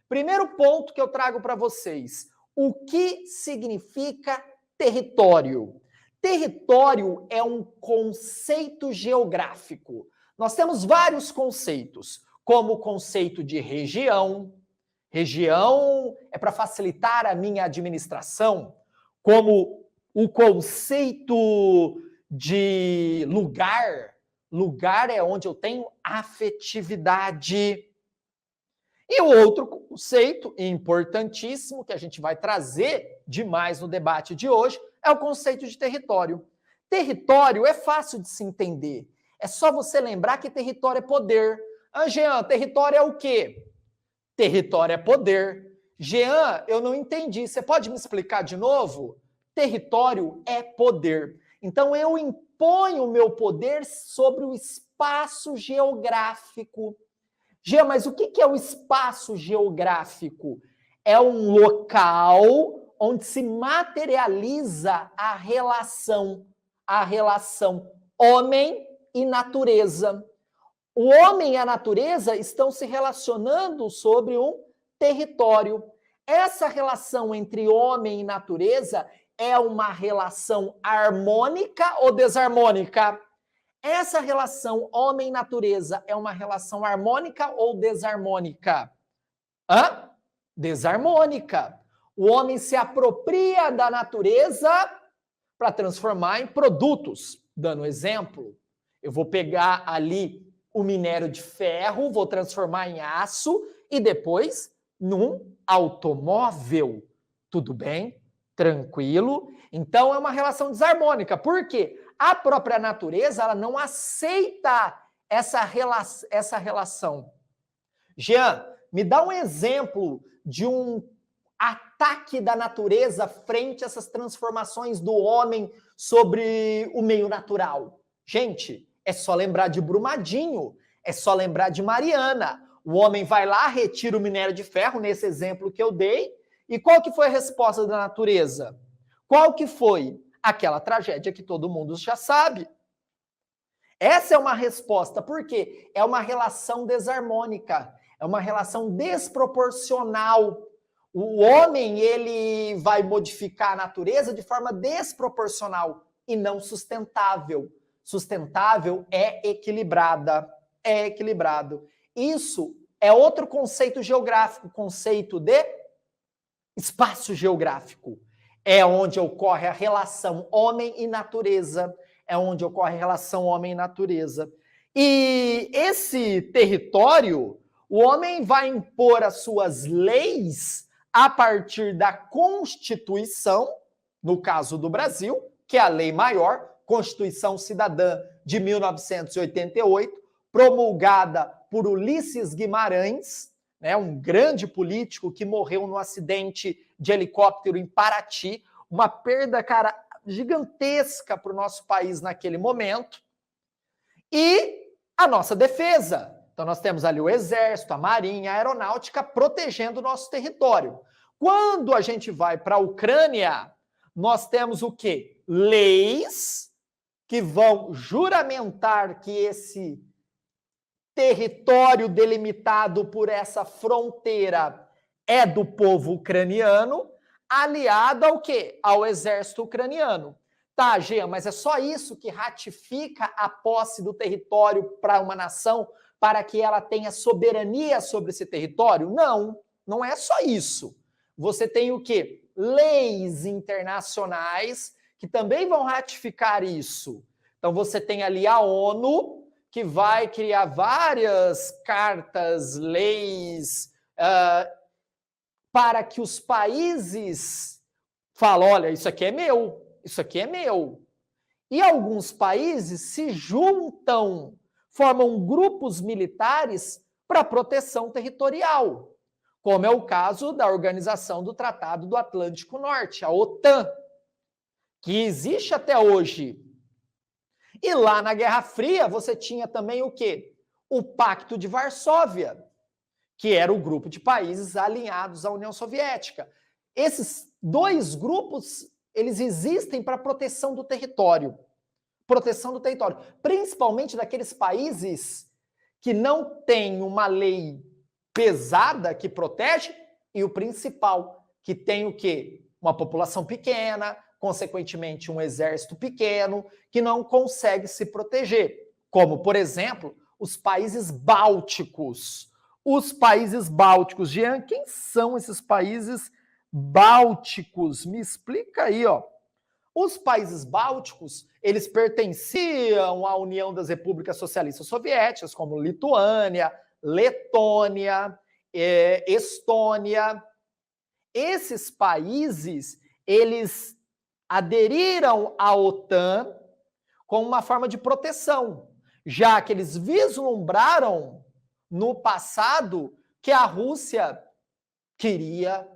Primeiro ponto que eu trago para vocês. O que significa território? Território é um conceito geográfico. Nós temos vários conceitos, como o conceito de região. Região é para facilitar a minha administração, como o conceito de lugar. Lugar é onde eu tenho afetividade. E o outro conceito importantíssimo que a gente vai trazer demais no debate de hoje é o conceito de território. Território é fácil de se entender. É só você lembrar que território é poder. Jean, território é o quê? Território é poder. Jean, eu não entendi. Você pode me explicar de novo? Território é poder. Então eu imponho o meu poder sobre o espaço geográfico. Jean, mas o que é o espaço geográfico? É um local onde se materializa a relação homem e natureza. O homem e a natureza estão se relacionando sobre um território. Essa relação entre homem e natureza é uma relação harmônica ou desarmônica? Essa relação homem-natureza é uma relação harmônica ou desarmônica? Desarmônica. O homem se apropria da natureza para transformar em produtos. Dando exemplo, eu vou pegar ali o minério de ferro, vou transformar em aço e depois num automóvel. Tudo bem? Tranquilo? Então é uma relação desarmônica. Por quê? A própria natureza ela não aceita essa relação. Jean, me dá um exemplo de um ataque da natureza frente a essas transformações do homem sobre o meio natural. Gente, é só lembrar de Brumadinho, é só lembrar de Mariana. O homem vai lá, retira o minério de ferro, nesse exemplo que eu dei, e qual que foi a resposta da natureza? Qual que foi? Aquela tragédia que todo mundo já sabe. Essa é uma resposta, por quê? É uma relação desarmônica, é uma relação desproporcional. O homem, ele vai modificar a natureza de forma desproporcional e não sustentável. Sustentável é equilibrada, é equilibrado. Isso é outro conceito geográfico, conceito de espaço geográfico. É onde ocorre a relação homem e natureza. É onde ocorre a relação homem e natureza. E esse território, o homem vai impor as suas leis a partir da Constituição, no caso do Brasil, que é a lei maior, Constituição Cidadã de 1988, promulgada por Ulisses Guimarães, né, um grande político que morreu no acidente de helicóptero em Paraty, uma perda, cara, gigantesca para o nosso país naquele momento, e a nossa defesa. Então nós temos ali o Exército, a Marinha, a Aeronáutica protegendo o nosso território. Quando a gente vai para a Ucrânia, nós temos o quê? Leis que vão juramentar que esse território delimitado por essa fronteira é do povo ucraniano, aliado ao quê? Ao exército ucraniano. Tá, Jean, mas é só isso que ratifica a posse do território para uma nação, para que ela tenha soberania sobre esse território? Não, não é só isso. Você tem o quê? Leis internacionais que também vão ratificar isso. Então você tem ali a ONU, que vai criar várias cartas, leis, para que os países falem, olha, isso aqui é meu, isso aqui é meu. E alguns países se juntam, formam grupos militares para proteção territorial, como é o caso da Organização do Tratado do Atlântico Norte, a OTAN, que existe até hoje. E lá na Guerra Fria você tinha também o quê? O Pacto de Varsóvia, que era o grupo de países alinhados à União Soviética. Esses dois grupos, eles existem para proteção do território. Proteção do território. Principalmente daqueles países que não têm uma lei pesada que protege e o principal, que tem o quê? Uma população pequena, consequentemente um exército pequeno, que não consegue se proteger. Como, por exemplo, os países bálticos. Os países bálticos. Jean, quem são esses países bálticos? Me explica aí, ó. Os países bálticos, eles pertenciam à União das Repúblicas Socialistas Soviéticas, como Lituânia, Letônia, Estônia. Esses países, eles aderiram à OTAN como uma forma de proteção, já que eles vislumbraram no passado que a Rússia queria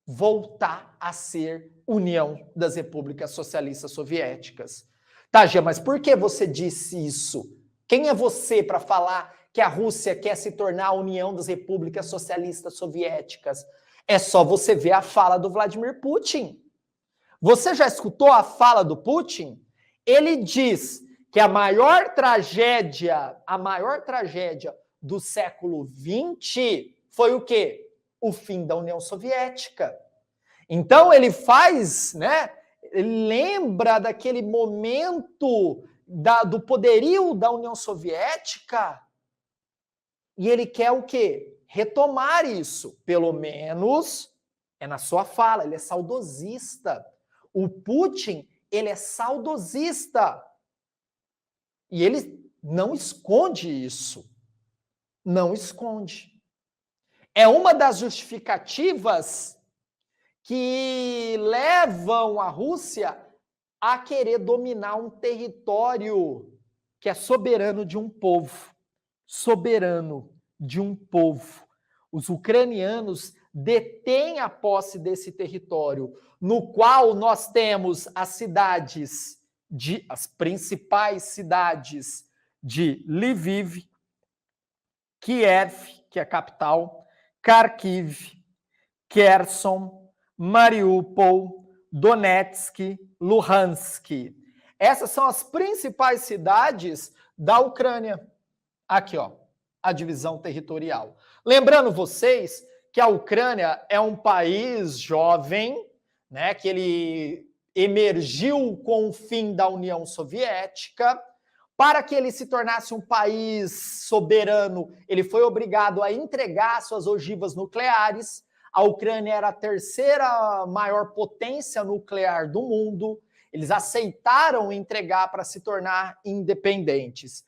voltar a ser União das Repúblicas Socialistas Soviéticas. Tá, Gia, mas por que você disse isso? Quem é você para falar que a Rússia quer se tornar a União das Repúblicas Socialistas Soviéticas? É só você ver a fala do Vladimir Putin. Você já escutou a fala do Putin? Ele diz que a maior tragédia do século XX foi o quê? O fim da União Soviética. Então ele faz, né? Ele lembra daquele momento do poderio da União Soviética e ele quer o quê? Retomar isso. Pelo menos é na sua fala, ele é saudosista. O Putin, ele é saudosista. E ele não esconde isso. Não esconde. É uma das justificativas que levam a Rússia a querer dominar um território que é soberano de um povo. Soberano de um povo. Os ucranianos detêm a posse desse território, no qual nós temos as principais cidades de Lviv, Kiev, que é a capital, Kharkiv, Kherson, Mariupol, Donetsk, Luhansk. Essas são as principais cidades da Ucrânia. Aqui, ó, a divisão territorial. Lembrando vocês que a Ucrânia é um país jovem, né, que ele emergiu com o fim da União Soviética. Para que ele se tornasse um país soberano, ele foi obrigado a entregar suas ogivas nucleares. A Ucrânia era a terceira maior potência nuclear do mundo. Eles aceitaram entregar para se tornar independentes.